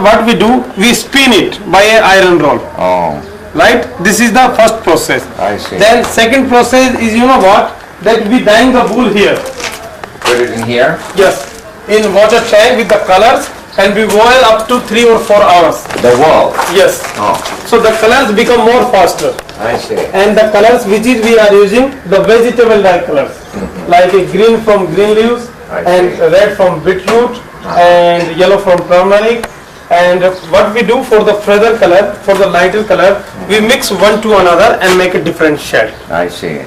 what we do, we spin it by an iron roll. Oh, Right? This is the first process. I see. Then second process is, you know what? That we dyeing the wool here. Put it in here? Yes. In water tank with the colors, and we boil up to 3 or 4 hours. The wool? Yes. Oh, So the colors become more faster. I see. And the colors which is we are using, the vegetable dye colors. Like a green from green leaves, I and see. red from beetroot, and yellow from turmeric. And what we do for the feather color, for the lighter color, we mix one to another and make a different shade. I see.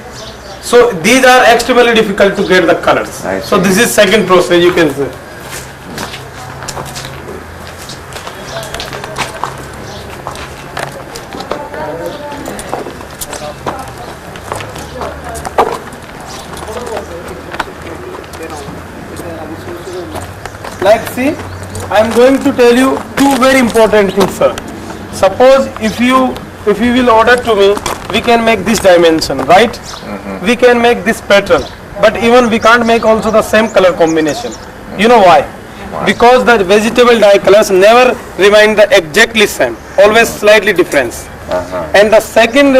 So these are extremely difficult to get the colors. I So see. this is second process, you can say. Like see, I am going to tell you two very important things, sir. Suppose if you will order to me, we can make this dimension, right? We can make this pattern, but even we can't make also the same color combination. You know why? Because the vegetable dye colors never remain the exactly same, always slightly difference. And the second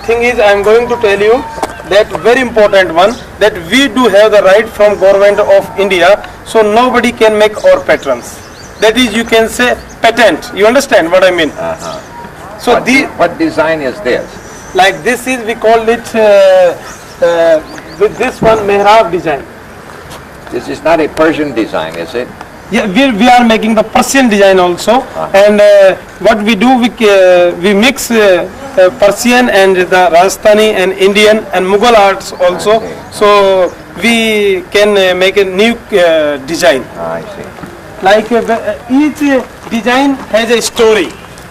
thing is, I am going to tell you that very important one, that we do have the right from government of India, so nobody can make our patterns. That is, you can say patent. You understand what I mean? So What design is this? like this is, we call it with this one mehrab design. This is not a Persian design, is it? Yeah, we are making the Persian design also, and what we do, we mix Persian and the Rajasthani and Indian and Mughal arts also, Okay. so we can make a new design. I see. Like each design has a story.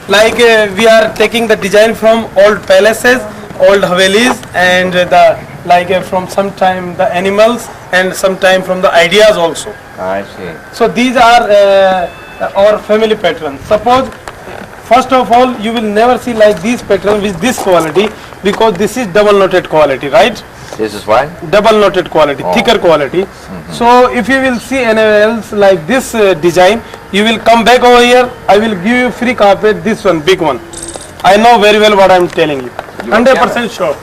Like we are taking the design from old palaces, old havelis, and from sometime the animals, and sometime from the ideas also. I see. So these are our family patterns. Suppose, first of all, you will never see like this pattern with this quality, because this is double knotted quality, right? This is what? Double knotted quality, thicker quality. So if you will see anywhere else like this design, you will come back over here. I will give you free carpet, this one, big one. I know very well what I am telling you. 100% sure.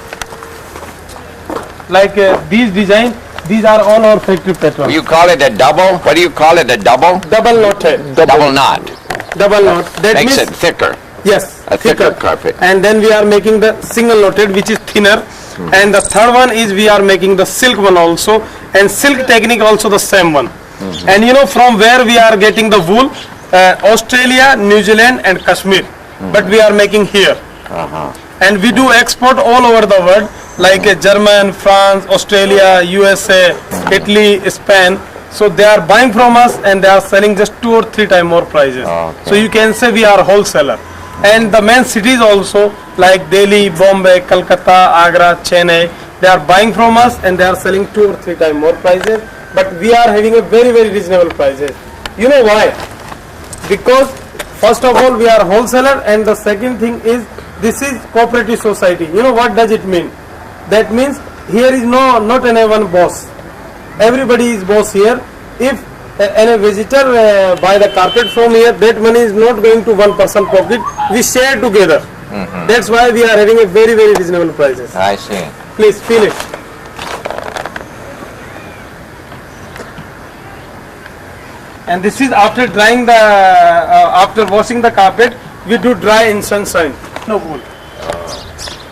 Like these design, these are all our factory patterns. You call it a double? What do you call it, a double? Double knotted. Double knot. Double knot. That Makes means it thicker. yes, A thicker carpet. And then we are making the single knotted, which is thinner. And the third one is we are making the silk one also, and silk technique also the same one. And you know from where we are getting the wool? Australia, New Zealand and Kashmir. But we are making here. And we do export all over the world, like German, France, Australia, USA, Italy, Spain. So they are buying from us and they are selling just 2 or 3 times more prices. Okay. So you can say we are wholesaler. And the main cities also, like Delhi, Bombay, Calcutta, Agra, Chennai, they are buying from us and they are selling 2 or 3 times more prices. But we are having a very, very reasonable prices. You know why? Because first of all we are wholesaler, and the second thing is this is cooperative society. You know what does it mean? That means here is not anyone boss. Everybody is boss here. If any visitor buy the carpet from here, that money is not going to one person pocket. We share together. That's why we are having a very, very reasonable prices. I see. Please feel it. And this is after drying the, after washing the carpet, we do dry in sunshine, no wool.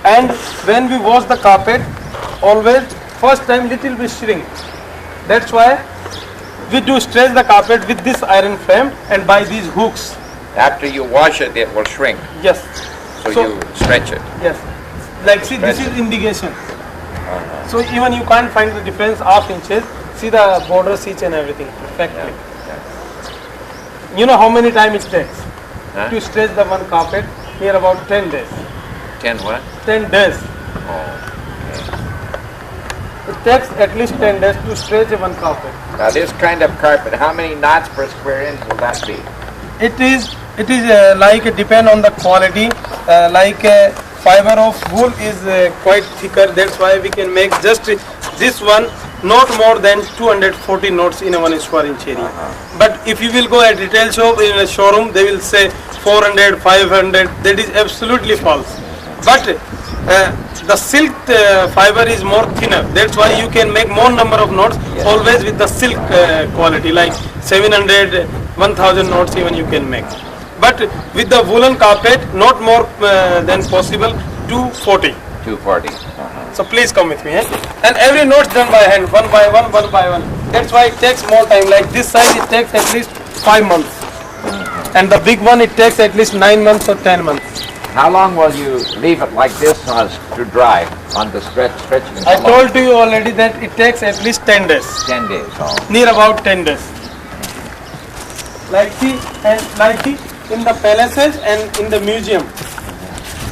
And when we wash the carpet, always first time little bit shrink. That's why we do stretch the carpet with this iron frame and by these hooks. After you wash it, it will shrink. Yes. So you stretch it. Yes. Like see, this is indication. So even you can't find the difference half inches. See the borders each and everything perfectly. You know how many time it takes to stretch the one carpet? Here about 10 days. 10 what? 10 days. It takes at least 10 days to stretch one carpet. Now this kind of carpet, how many knots per square inch will that be? It is like depend on the quality. Fiber of wool is quite thicker. That's why we can make just this one not more than 240 knots in a 1 inch area. But if you will go at retail shop in a showroom, they will say 400, 500. That is absolutely false. But the silk fiber is more thinner. That's why you can make more number of knots always with the silk quality, like 700, 1000 knots even you can make. But with the woolen carpet, not more than possible 240. 240. So please come with me. And every knot done by hand, one by one, one by one. That's why it takes more time. Like this size, it takes at least 5 months. And the big one, it takes at least 9 months or 10 months. How long will you leave it like this to dry on the stretching? I told you already that it takes at least 10 days. 10 days. Oh. Near about 10 days. Like see, and like see, in the palaces and in the museum.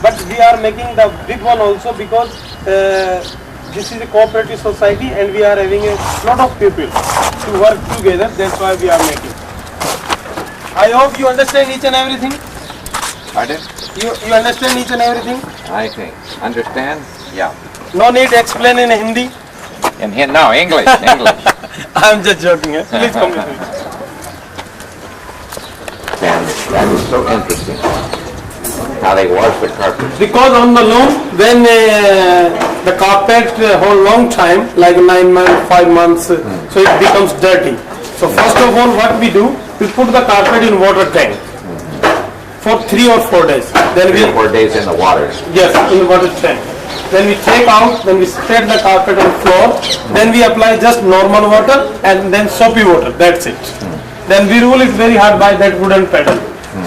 But we are making the big one also because this is a cooperative society and we are having a lot of people to work together. That's why we are making. I hope you understand each and everything. Pardon? You understand each and everything? I think. Understand? Yeah. No need to explain in Hindi. No, English. English. I'm just joking. Please come with me. And that is so interesting. How they wash the carpet. Because on the loom, when the carpet hold long time, like 9 months, 5 months, so it becomes dirty. So first of all, what we do, we put the carpet in water tank for 3 or 4 days. Then 3 or 4 days in the water. Yes, in the water tank. Then we take out, then we spread the carpet on floor. Then we apply just normal water and then soapy water. That's it. Then we roll it very hard by that wooden pedal.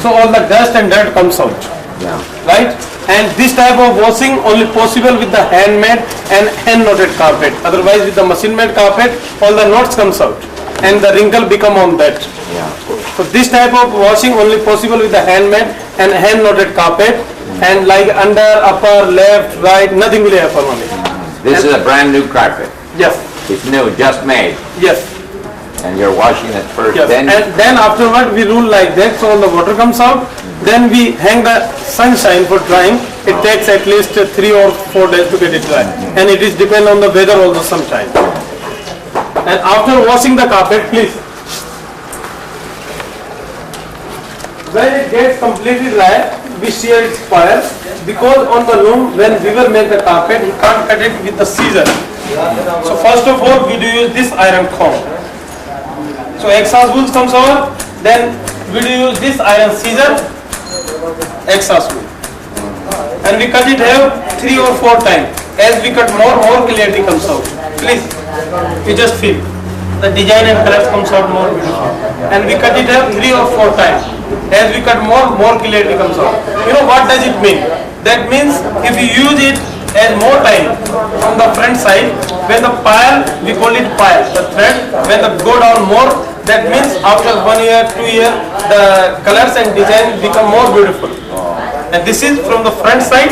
So all the dust and dirt comes out. Yeah. Right? And this type of washing only possible with the handmade and hand knotted carpet. Otherwise with the machine made carpet, all the knots comes out and the wrinkle become on that. Yeah. So this type of washing only possible with the handmade and hand knotted carpet, and like under, upper, left, right, nothing will happen on it. This is a brand new carpet. Yes. It's new, just made. Yes. And you're washing it first, Yes. then And then afterward we rule like that, so all the water comes out. Then we hang the sunshine for drying. It takes at least 3 or 4 days to get it dry. And it is depend on the weather also sometimes. And after washing the carpet, please. When it gets completely dry, we shear its fire. Because on the loom, when weaver make the carpet, he can't cut it with the scissor. So first of all, we do use this iron comb. So exhaust wool comes over, then we do use this iron scissor, exhaust wool. And we cut it here 3 or 4 times. As we cut more clarity comes out. Please, you just feel. The design and colors comes out more beautiful. And we cut it here 3 or 4 times. As we cut more clarity comes out. You know what does it mean? That means if you use it as more time from the front side, when the pile, we call it pile, the thread, when the go down more, that means after 1 year, 2 years, the colors and design become more beautiful. And this is from the front side.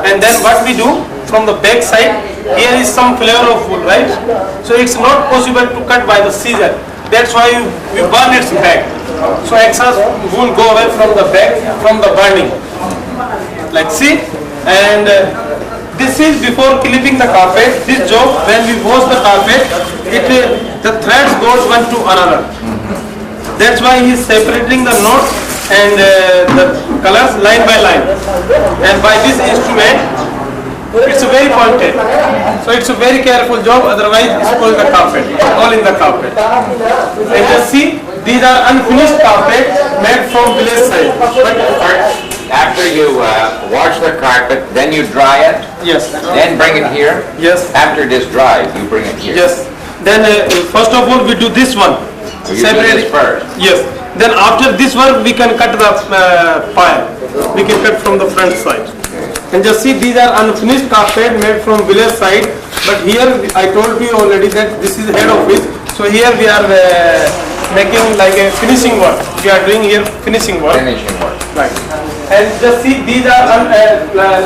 And then what we do from the back side, here is some flavor of wool, right? So it's not possible to cut by the scissor. That's why we burn its back. So exhaust wool go away from the back, from the burning. Like see, and this is before clipping the carpet. This job, when we wash the carpet, the threads goes one to another. That's why he is separating the knots and the colors line by line. And by this instrument, it's a very pointed. So it's a very careful job. Otherwise, it's called the carpet. All in the carpet. And just see, these are unfinished carpet made from village side. after you wash the carpet, then you dry it? Yes. Then bring it here? Yes. After it is dried, you bring it here? Yes. Then first of all we do this one. So you do this first? Yes. Then after this one we can cut the pile. We can cut from the front side. And just see, these are unfinished carpet made from village side. But here I told you already that this is head office. So here we are making like a finishing work. We are doing here finishing work. Finishing work. Right. And just see, these are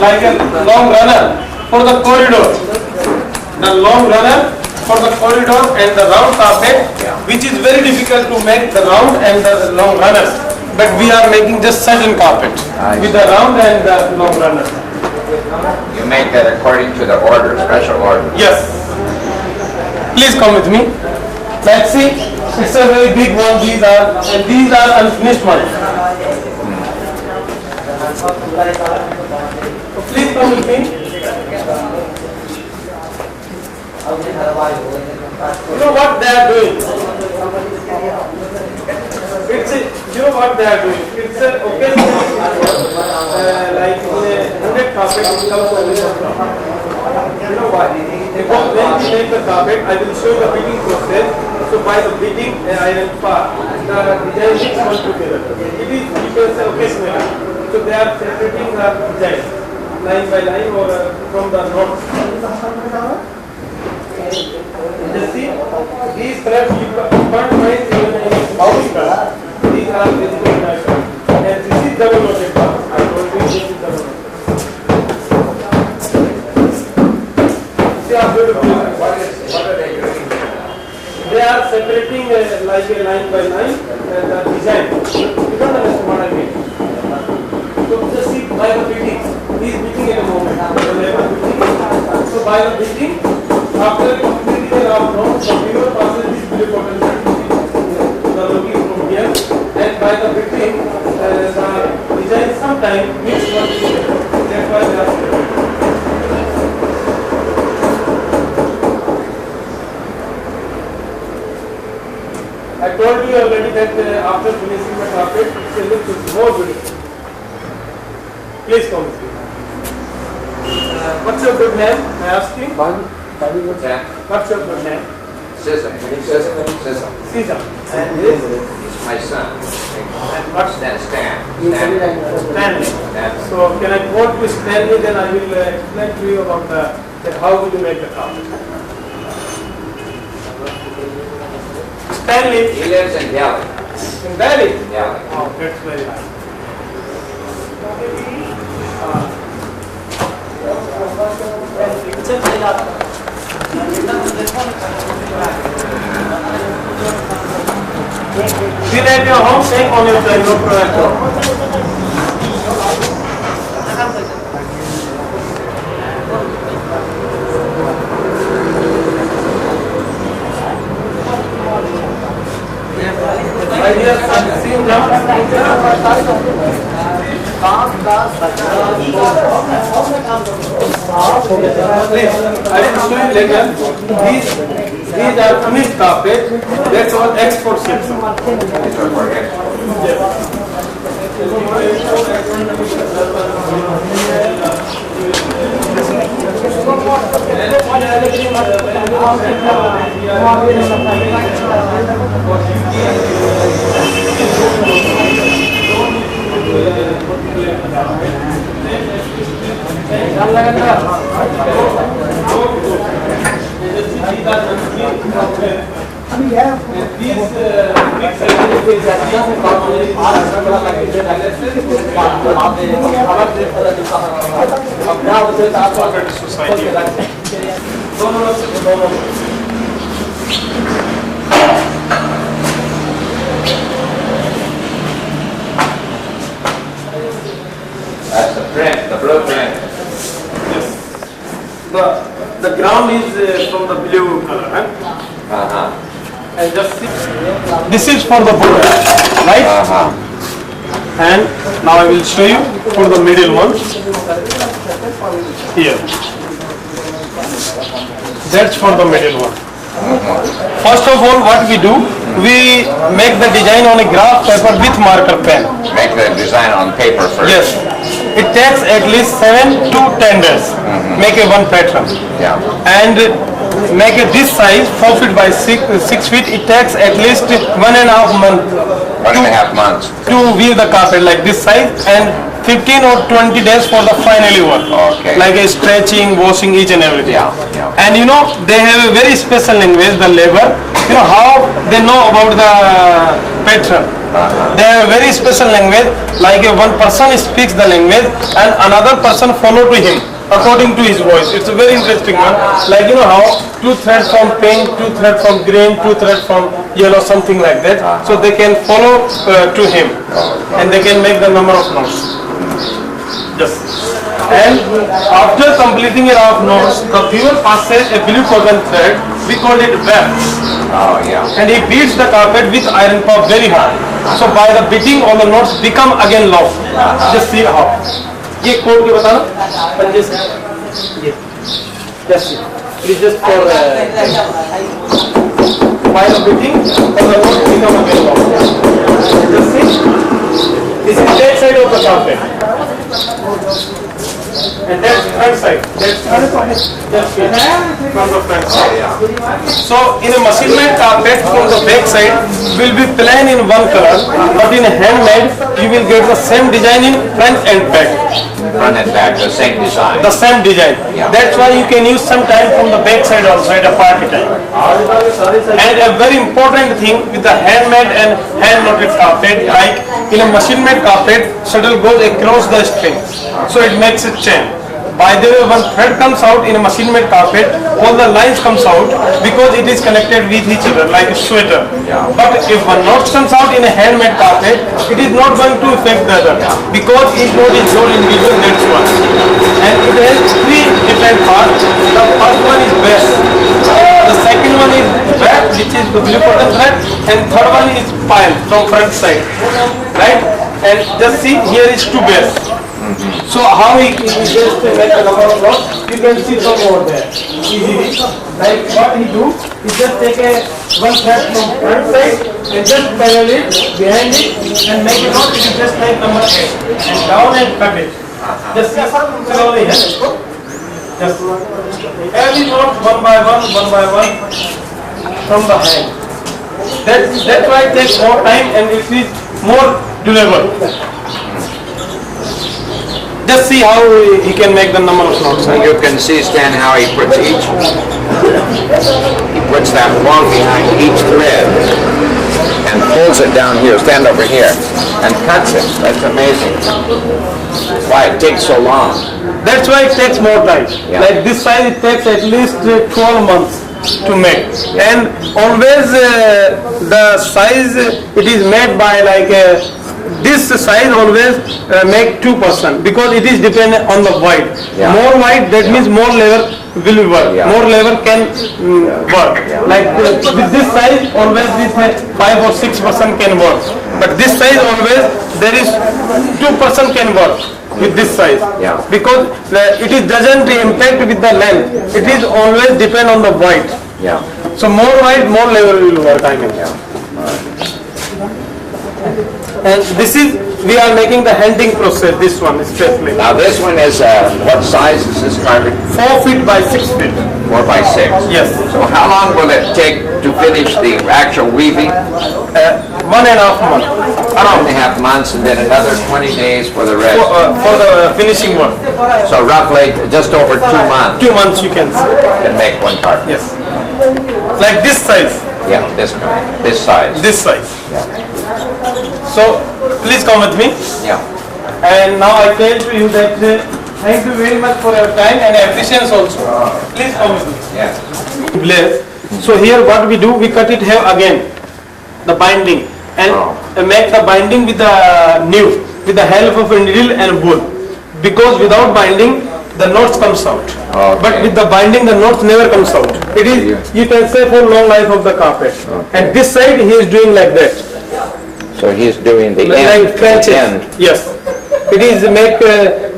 like a long runner for the corridor. The long runner for the corridor and the round carpet, which is very difficult to make the round and the long runners. But we are making just satin carpet with the round and the long runner. You make that according to the order, special order? Yes. Please come with me. Let's see. It's a very big one. These are unfinished ones. So please come with me. You know what they are doing? You know what they are doing? It's a occasion like in a 100 carpet it comes from this one. You know why? Because when we make the carpet, I will show you the beating process. So by the beating iron part, the design is one together. It is, you can say, occasionally. So they are separating the design line by line or from the knots. Just see, these threads you can't find even in mouse color. These are visible natural. And this is double knotted bar. I told you this is double knotted. See how beautiful. What are they doing? They are separating like a line by line the design. You don't understand what I mean. So just see by the beating. He is beating at a moment. The labor beating. So by the beating, after completing the round round, the viewer passes this video potential the looking from here, and by the beating, the design sometimes mix one together. That's why they are separated. I told you already that after finishing the carpet, it looks more beautiful. Please come with me. What's your good name? I ask you. What's your good name? Scism. Scism. Scism. And this? My son. And what's that? Stanley. Stanley. So can I quote to Stanley, then I will explain to you about that how will you make the carpet. Stanley. He lives in Delhi. In Delhi? Delhi. Oh, that's very nice. Sit at your home, take on your plane, no problem. My dear son, sit down. Please, I will show you later. These are finished carpet. That's all export ships. That's the print, the blueprint. The ground is from the blue color, right? And just see. This is for the border, right? And now I will show you for the middle one. Here. That's for the middle one. First of all, what we do, we make the design on a graph paper with marker pen. Make the design on paper first. Yes. It takes at least 7 to 10 days. Make a one pattern. Yeah. And make it this size, 4 feet by 6 feet. It takes at least 1.5 months. 1.5 months. To weave the carpet like this size, and 15 or 20 days for the finally work. Okay. Like a stretching, washing, each and everything. Yeah. Yeah. And you know, they have a very special language, the labor. You know how they know about the pattern. They have a very special language, like one person speaks the language and another person follow to him according to his voice. It's a very interesting one. Like you know how 2 threads from pink, 2 threads from green, 2 threads from yellow, something like that. So they can follow to him and they can make the number of knots. Yes. And after completing a row of knots, the viewer passes a blue cotton thread we call it web. Oh, yeah. And he beats the carpet with iron pop very hard. So by the beating, all the notes become again low. Just see how. ये code के बताना. पंजे से. ये. Just see. Please just for by the beating, all the notes become again low. Just see. This is that side of the carpet. And that's front side. That's front side. Just from the front side. So in a machine-made carpet, from the back side will be plain in one color, but in a handmade, you will get the same design in front and back. Front and back, the same design. The same design. Yeah. That's why you can use sometime from the back side also at a party time. And a very important thing with the handmade and hand-knotted carpet, like in a machine-made carpet, shuttle goes across the string, so it makes a chain. By the way, when thread comes out in a machine-made carpet, all the lines comes out because it is connected with each other like a sweater. Yeah. But if one knot comes out in a handmade carpet, it is not going to affect the other because each knot is not individual. That's one. And it has three different parts. The first one is base. The second one is back, which is the blue cotton thread, and third one is pile from front side. Right? And just see, here is two base. So how he just make a number of knots, you can see from over there easily. Like what he do, he just take one thread from front side and just parallel it behind it and make a knot. You just make number 8 and down and cut it. Just see slowly here. Just every knot one by one from the hand. That's why it takes more time and it is more durable. Just see how he can make the number of knots. So you can see, Stan, how he puts each, he puts that long behind each thread and pulls it down here, stand over here, and cuts it. That's amazing. Why it takes so long. That's why it takes more time. Yeah. Like this size, it takes at least 12 months to make. And always the size, it is made by like this size always make 2% because it is dependent on the weight. Yeah. More weight, that means more lever will work. Yeah. More lever can work. Like with this size, always this 5 or 6% can work. But this size always there is 2% can work with this size. Yeah. Because it doesn't impact with the length. It is always depend on the weight. Yeah. So more weight, more lever will work. I mean. And this is, we are making the handing process, this one especially. Now this one is, what size is this carpet? 4 feet by 6 feet. 4 by 6? Yes. So how long will it take to finish the actual weaving? 1.5 months. Around 1.5 months, and then another 20 days for the rest. For the finishing work. So roughly just over 2 months 2 months you can see. can make one carpet. Yes. Like this size. Yeah, this size. This size. So please come with me. Yeah. And now I tell to you that thank you very much for your time and efficiency also. Please come with me. Yeah. Blaze. So here what we do, we cut it here again, the binding, and make the binding with the new, with the help of a needle and bowl. Because without binding, the knots comes out. Okay. But with the binding, the knots never comes out. It is, you can say, for long life of the carpet. And this side, he is doing like that. So he's doing the Like end. French. The end. Yes. It is make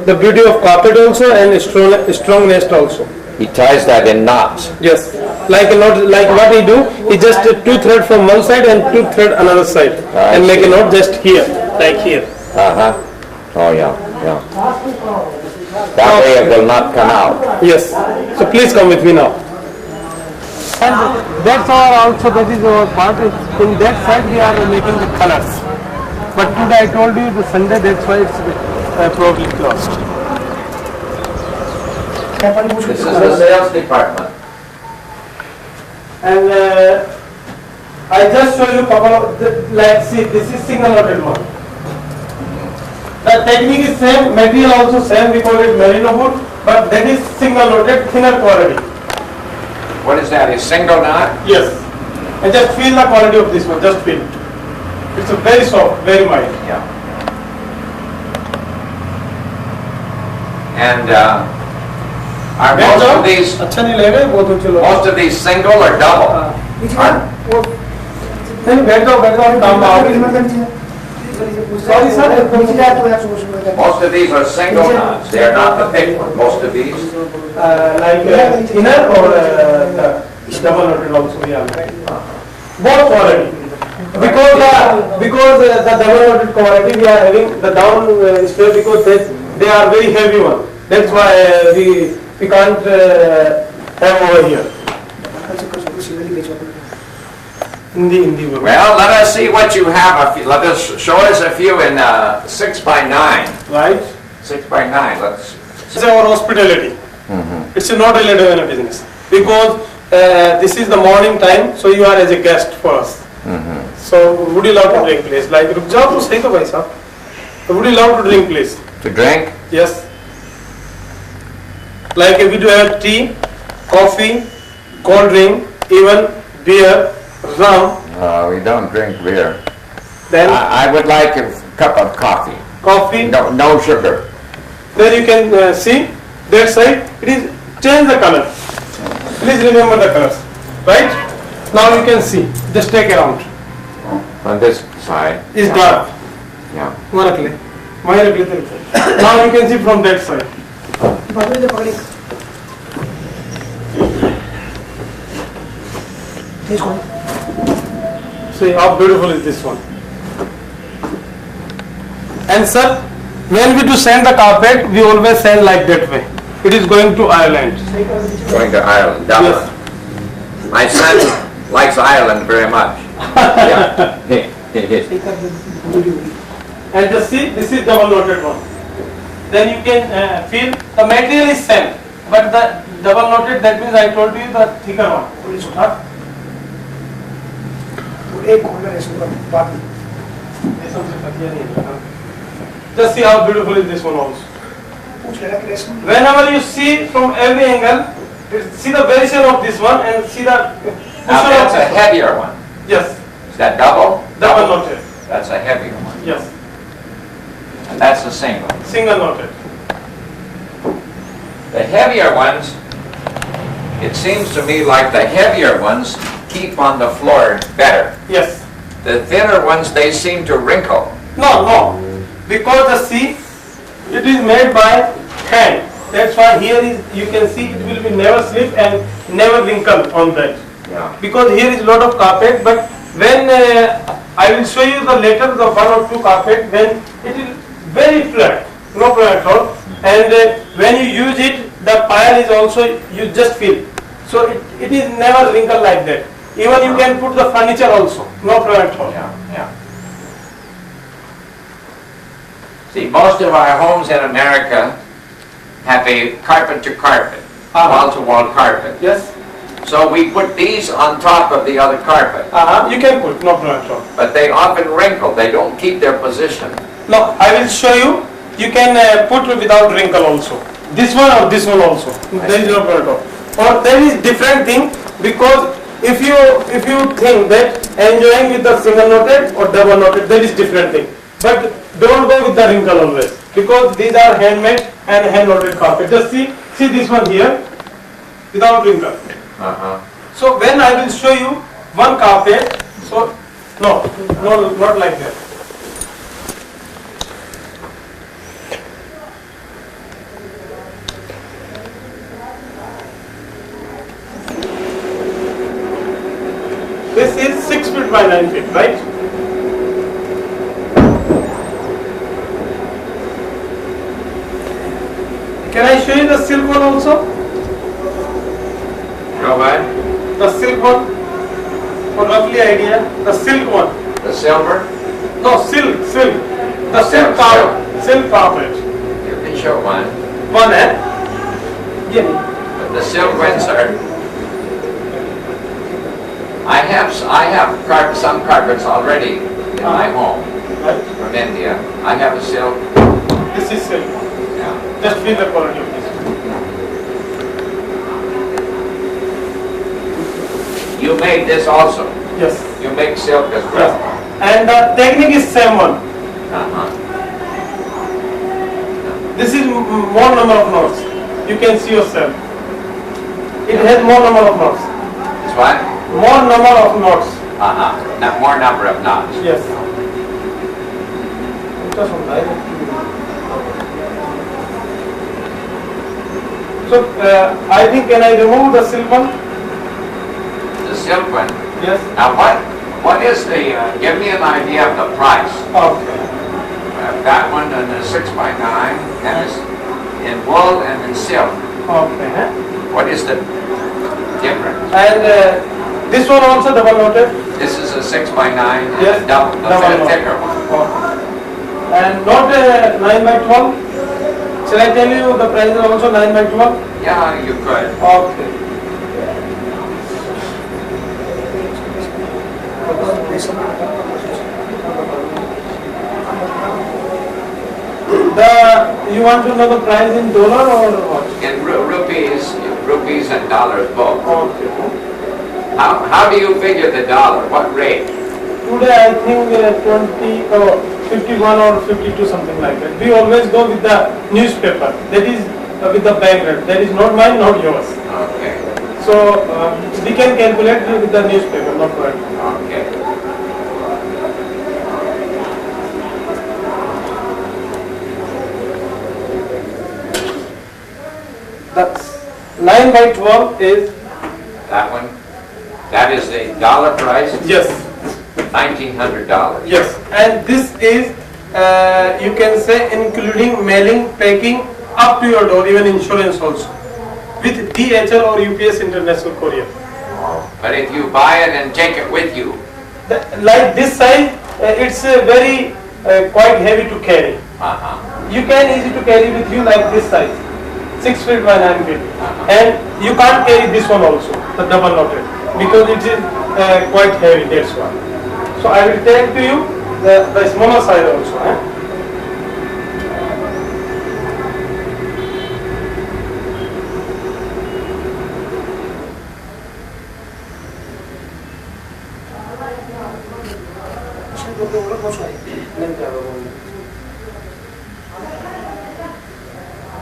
the beauty of carpet also and strong nest also. He ties that in knots. Yes, like a knot, like what he do, he just 2 thread from one side and 2 thread another side, I and make a see. knot just here, like here. Uh-huh. Oh, yeah, yeah. That way it will not come out. Yes. So please come with me now. And that's our also, that is our part. In that side we are making the colors. But today I told you the Sunday, that's why it's probably closed. This is the sales department. And I just show you couple of, like see, this is single knotted one. The technique is same, material also same, we call it merino wood, but that is single knotted, thinner quality. What is that, a single knot? Yes. And just feel the quality of this one, just feel it. It's a very soft, very mild. Yeah. And Are most of these अच्छा नहीं लगेगा बहुत अच्छे लोग most of these single or double? नहीं बैठ जाओ काम आओगे Sorry, sir. Most of these are single knots. They are not the big one. Most of these. Like inner or the double knotted also, yeah. Both quality. Because the double knotted quality we are having the down straight because they are very heavy one. That's why we can't have over here. Hindi. Well, let us see what you have. Let us show us a few in 6 by 9. Right? 6 by 9. Let's. It's our hospitality. It's not related in a business because this is the morning time, so you are as a guest for us. So would you love to drink, please? Like, रुक जाओ तो सही तो भाई साहब. Would you love to drink, please? To drink? Yes. Like if we do have tea, coffee, cold drink, even beer, rum. We don't drink beer. Then I would like a cup of coffee. coffee. No sugar. Then you can see that side. It is change the color. Please remember the colors. Right? Now you can see. Just take around. On this side. Is dark. Yeah. वहाँ रख ले. वहीं रख लेते हैं. Now you can see from that side. See how beautiful is this one. And sir, when we do send the carpet, we always send like that way. It is going to Ireland. Going to Ireland. Dublin. Yes. My son likes Ireland very much. Yeah. And just see, this is double knotted one. Then you can feel the material is same, but the double knotted, that means I told you the thicker one. Huh? Just see how beautiful is this one also. Whenever you see from every angle, see the variation of this one and see the Now that's a heavier one. Yes, Is that double? double knotted. That's a heavier one. Yes, And that's a single. single knotted. The heavier ones, it seems to me like the heavier ones keep on the floor better. Yes. The thinner ones, they seem to wrinkle. No. Because the see, it is made by hand. That's why here is, you can see it will be never slip and never wrinkle on that. Yeah. Because here is lot of carpet, but when I will show you the later the one or two carpet, when it is very flat, no problem at all. And when you use it, the pile is also, you just feel. So it is never wrinkle like that. Even you can put the furniture also, no problem at all. Yeah. See, most of our homes in America have a carpet-to-carpet, wall-to-wall carpet. Yes. So we put these on top of the other carpet. You can put, no problem at all. But they often wrinkle. They don't keep their position. No, I will show you. You can put without wrinkle also. This one or this one also. There is no problem at all. Or there is different thing, because if you think that enjoying with the single knotted or double knotted, there is different thing. But don't go with the wrinkle always, because these are handmade and hand knotted carpet. Just see this one here without wrinkle. So when I will show you one carpet, so no, not like that. This is 6 feet by 9 feet, right? Can I show you the silk one also? Go ahead. The silk one, for roughly idea, the silk one. The silver? No, silk. The silk carpet. You can show one. One, eh? Yeah. But the silk ones are... I have some carpets already in my home Right. from India. I have a silk. This is silk. Yeah. Just feel the quality of this. You made this also. Yes. You make silk as well. And the technique is same one. This is more number of knots. You can see yourself. It has more number of knots. It's what? More number of knots. More number of knots. Yes. So I think can I remove the silk one? The silk one? Yes. Now what is the, give me an idea of the price. Okay. That one and the 6x9 and it's in wool and in silk. Okay. What is the difference? And this one also double knotted. This is a 6x9 and Yes. a double thicker one. Okay. And not 9x12. Shall I tell you the price is also 9x12? Yeah, you could. Okay. You want to know the price in dollar or what? In rupees and dollars both. Okay. How do you figure the dollar? What rate? Today I think 20 or 51 or 52 something like that. We always go with the newspaper. That is with the bank rate. That is not mine, not yours. Okay. So we can calculate with the newspaper, not right. Okay. That's 9x12 is That one? That is the dollar price? yes. $1,900. Yes, and this is, you can say, including mailing, packing, up to your door, even insurance also, with DHL or UPS International Courier. But if you buy it and take it with you, Like this size, it's very quite heavy to carry. You can easy to carry with you like this size, 6 feet by 9 feet, and you can't carry this one also, the double knotted, because it is quite heavy. That's why. So I will take to you the smaller size also.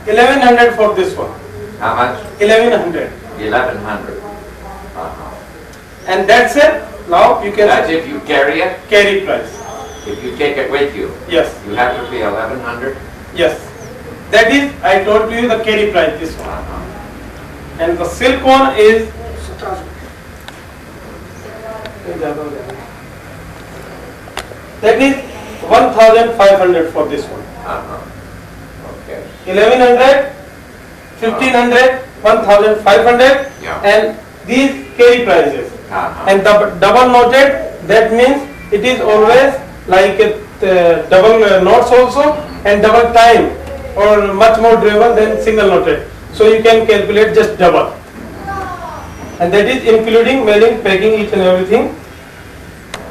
$1,100 for this one. how much? 1,100. 1,100. And that's it. Now you can That's if you carry it. carry price. If you take it with you, Yes. you have to pay 1,100. Yes. That is, I told you the carry price, this one. And the silk one is that is 1,500 for this one. Okay. 1,100, 1,500, 1,500, Yeah. and these carry prices. And the double knotted, that means it is always like double knots also and double time or much more durable than single knotted. So you can calculate just double. And that is including mailing, packing, each and everything.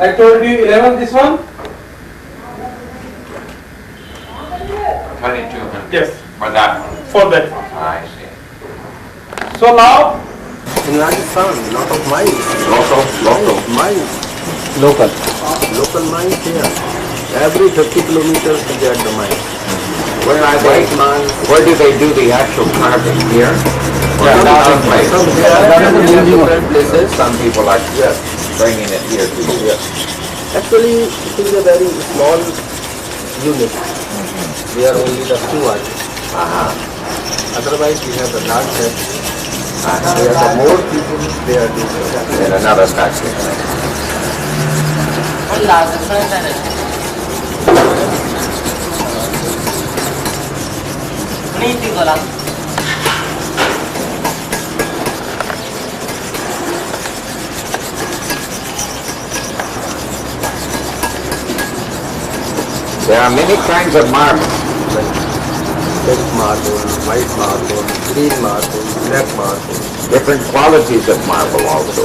I told you 11 this one. 2,200. Yes, For that one. for that one. I see. So now In Rajasthan, lot of mines. Local. Mines. Local. Local mines here. Every 50 kilometers to get the mine. Where are they? White mine. Where do they do the actual carving? Here? Or Some- another place? Some here, in different places. Some people are bringing it here to you. Yes. Actually, it is a very small unit. We are only the two artists. Otherwise, we have the large set. There are the more people, they are doing that. In another factory. There are many kinds of marble. Pink marble, white marble, green marble, black marble, Different qualities of marble also.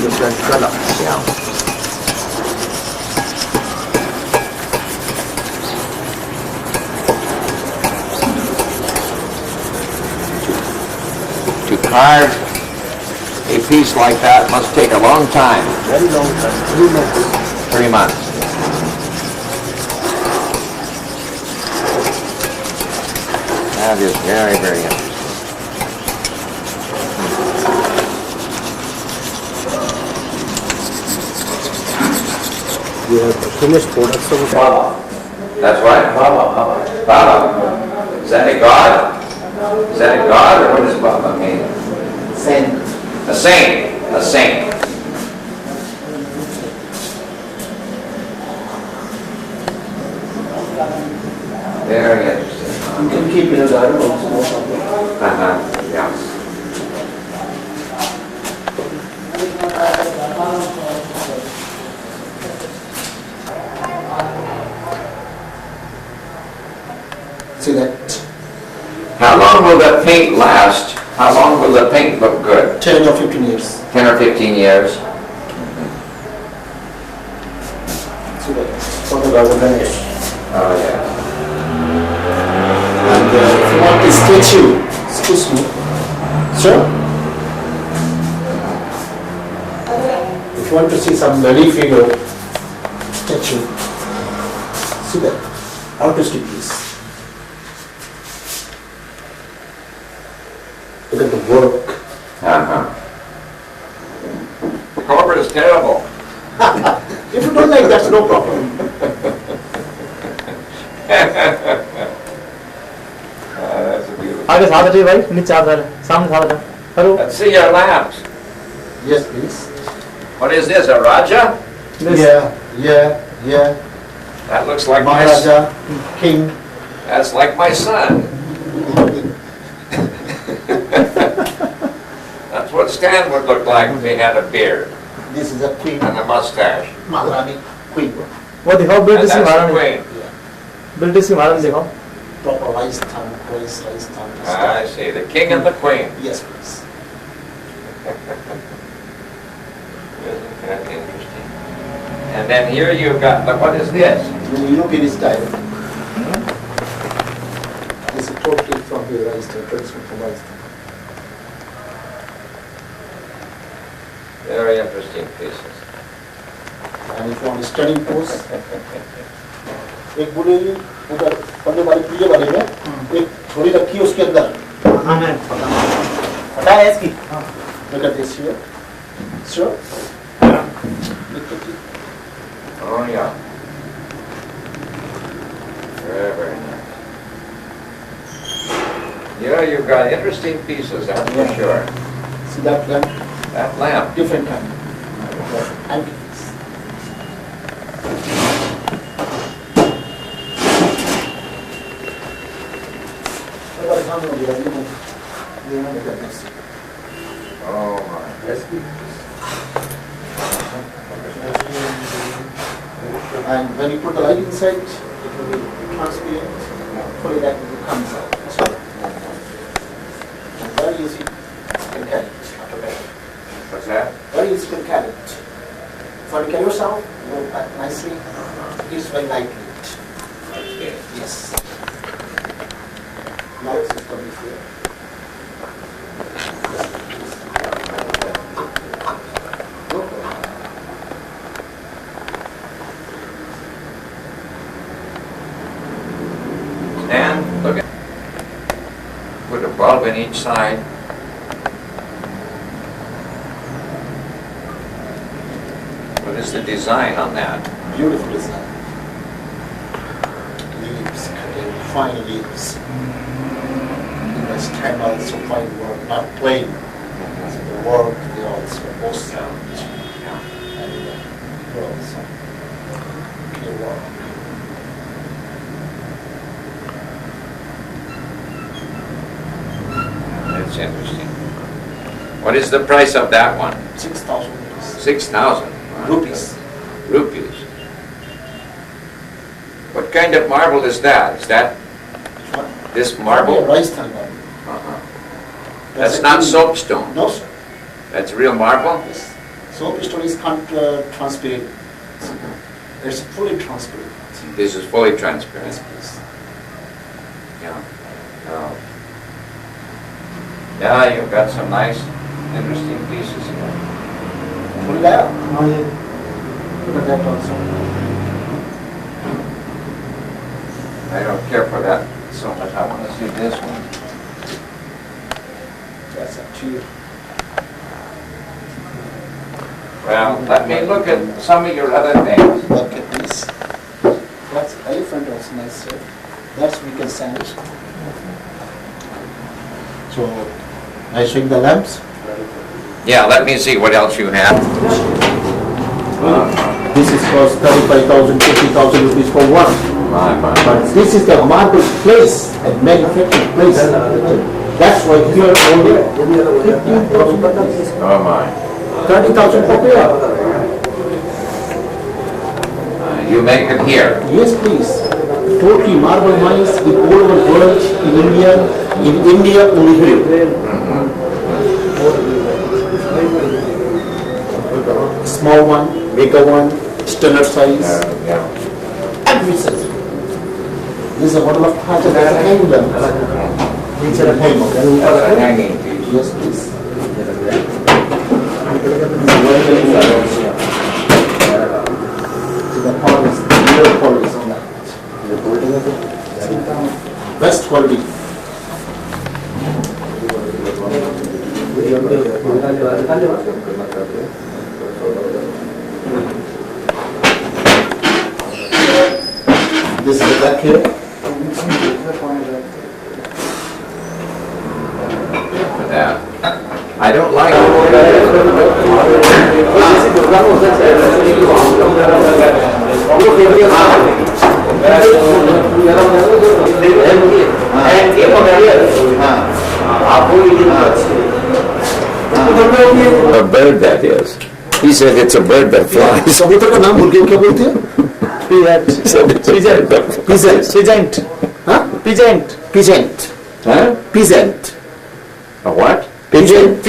different color. Yeah. To carve a piece like that must take a long time, Very long time, 3 months. 3 months. That is very, very interesting. We have the finished products of Baba. That's what? Baba. Baba. Is that a god? Is that a god, or what does Baba mean? Saint. A saint. A saint. Very interesting. You can keep in a garden also. Yeah. See that? How long will the paint last? How long will the paint look good? 10 or 15 years. 10 or 15 years? See that? For the garden Ganesh. Oh, yeah. And if you want a statue, excuse me, sir? If you want to see some lady figure, statue, see that? Artistic piece. Look at the work. The corporate is terrible. If you don't like, that's no problem. That's a beautiful. आगे साथ है भाई नीचे आ रहा है सामने साथ है करो Let's see your lamps. Yes, please. What is this, a Raja? Yeah. That looks like my Maharaja, king. That's like my son. That's what Stan would look like if he had a beard This is a queen, and a mustache. Maharani, queen. वो दिखाओ And British that's the महारानी queen. British महारानी दिखाओ Proper rice tongue, rice tongue. I see, the king and the queen. Yes, please. Isn't that interesting? And then here you've got, what is this? In European style. This is totally from the rice tongue, traditional from rice tongue. Very interesting pieces. And if you want a studying pose, एक बूढ़े उधर पढ़ने वाले पीछे वाले में एक छोरी रखी है उसके अंदर पता है इसकी Look at this here. Sure. Oh, yeah. Very, very nice. Yeah, you've got interesting pieces, that's for sure. See that lamp? That lamp. Different kind. Antiques. Oh, my. And when you put the light inside, it will be transparent. Fully that comes out. And very easy to carry it. What's that? Very easy to carry it. If you carry yourself, you will pack nicely. It's very lightweight. Okay. Yes. Now it's coming here. And look at, put a bulb in each side. What is the design on that? Beautiful design. Leaves, cutting fine leaves. You must stand also fine work, not plain. So the work, they also both sound. And also clear work. That's interesting. What is the price of that one? 6,000 rupees. 6,000 Rupees. Rupees. What kind of marble is that? Is that What? this marble? Yeah, rice tongue marble. Uh-huh. That's not soapstone. No, sir. That's real marble? Yes. Soapstone is transparent. It's fully transparent. This is fully transparent. Yes, please. Yeah. Oh. Yeah, you've got some nice, interesting pieces here. Full layer. हाँ ये Look at that also. I don't care for that so much. I want to see this one. That's up to you. Well, let me look at some of your other things. Okay, please. That's elephant was nice, sir. That's we can sand. So, I shake the lamps. Yeah, let me see what else you have. This is cost 35,000, 50,000 rupees for one. But this is the marble place, and manufacturing place. That's why here only 15,000. Oh my. 30,000 per pair. You make it here. Yes, please. Totally marble mines in all over the world, in India only here. Small one, bigger one, standard size. Yeah. Every size. This is a model of heart and a hang them. It's a Hanging piece. Yes, please. The polish, real polish on that. Best quality. This is the back here. Yeah. I don't like a bird that is. He said it's a bird that flies. कबूतर का नाम मुर्गियों क्या बोलते हैं? Pigeant. हाँ? Pigeant. Peasant. Huh? Peasant. A what? Pigeant.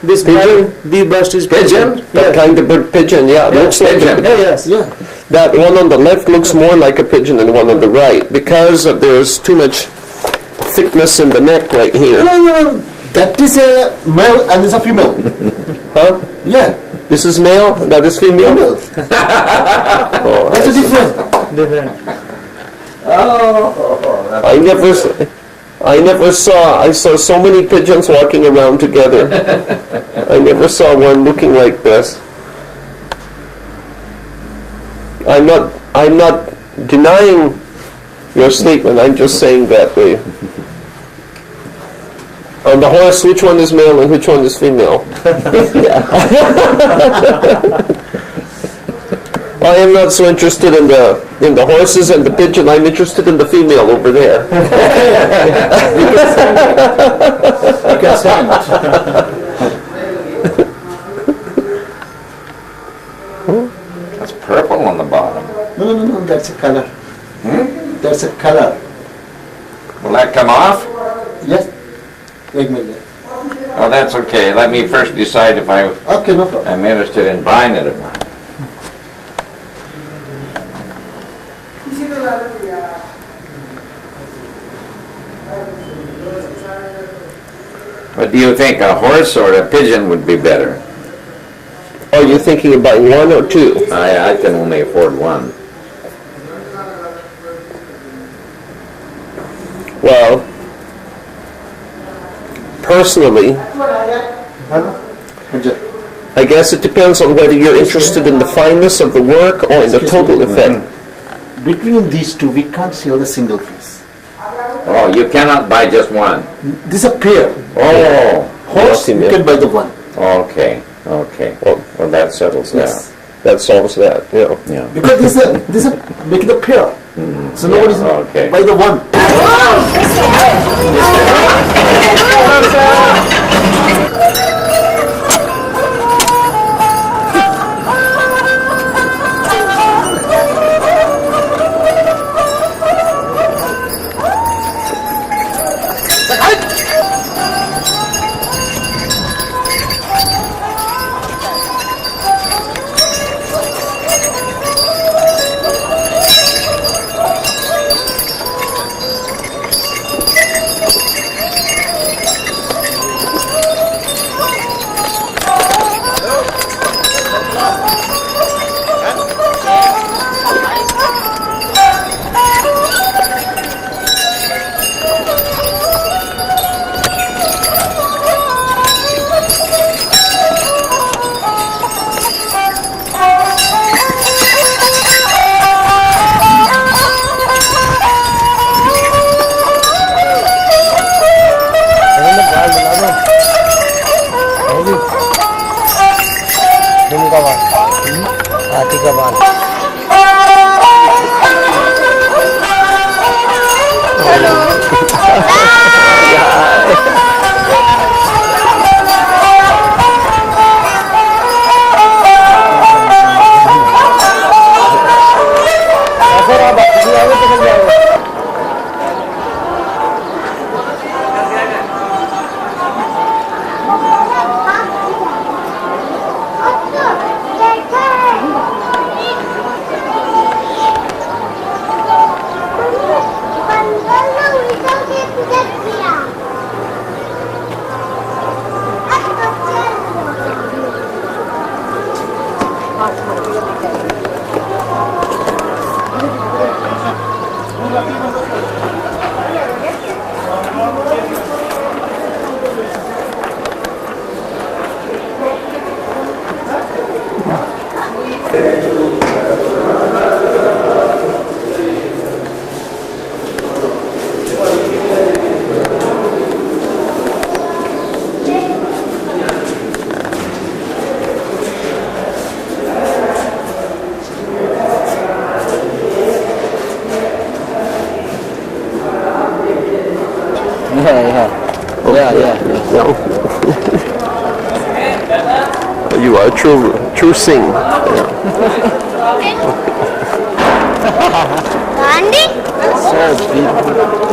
This Pigeon? bird, the burst is Pigeon? That kind of bird, pigeon, yeah. Looks like pigeon. a, Yes. Yeah. that one on the left looks more like a pigeon than the one on the right because there's too much thickness in the neck right here. No. That is a male and this is a female. Huh? Yeah. This is male, that is female? Female. Oh, That's a different. Different. I saw so many pigeons walking around together. I never saw one looking like this. I'm not denying your statement, I'm just saying that way. On the horse, which one is male and which one is female? I am not so interested in the horses and the pigeon. I'm interested in the female over there. You can stand. That's purple on the bottom. No, that's a color. That's a color. Will that come off? Yes. एक minute. Oh, that's okay. Let me first decide if Okay, no problem. I'm interested in buying it or not. What do you think, a horse or a pigeon would be better? Are you thinking about one or two? I can only afford one. Well, personally, I guess it depends on whether you're interested in the fineness of the work or in the total effect. Between these two, we can't sell the single piece. Oh, you cannot buy just one. This is a pair. Oh, Horse, you can buy the one. okay. Well, that settles that. Yes. That solves that, yeah. Yeah. Because this is making the pair. So nobody's okay. buy the one. हाथी का बाल You are true sing. Andy? so beautiful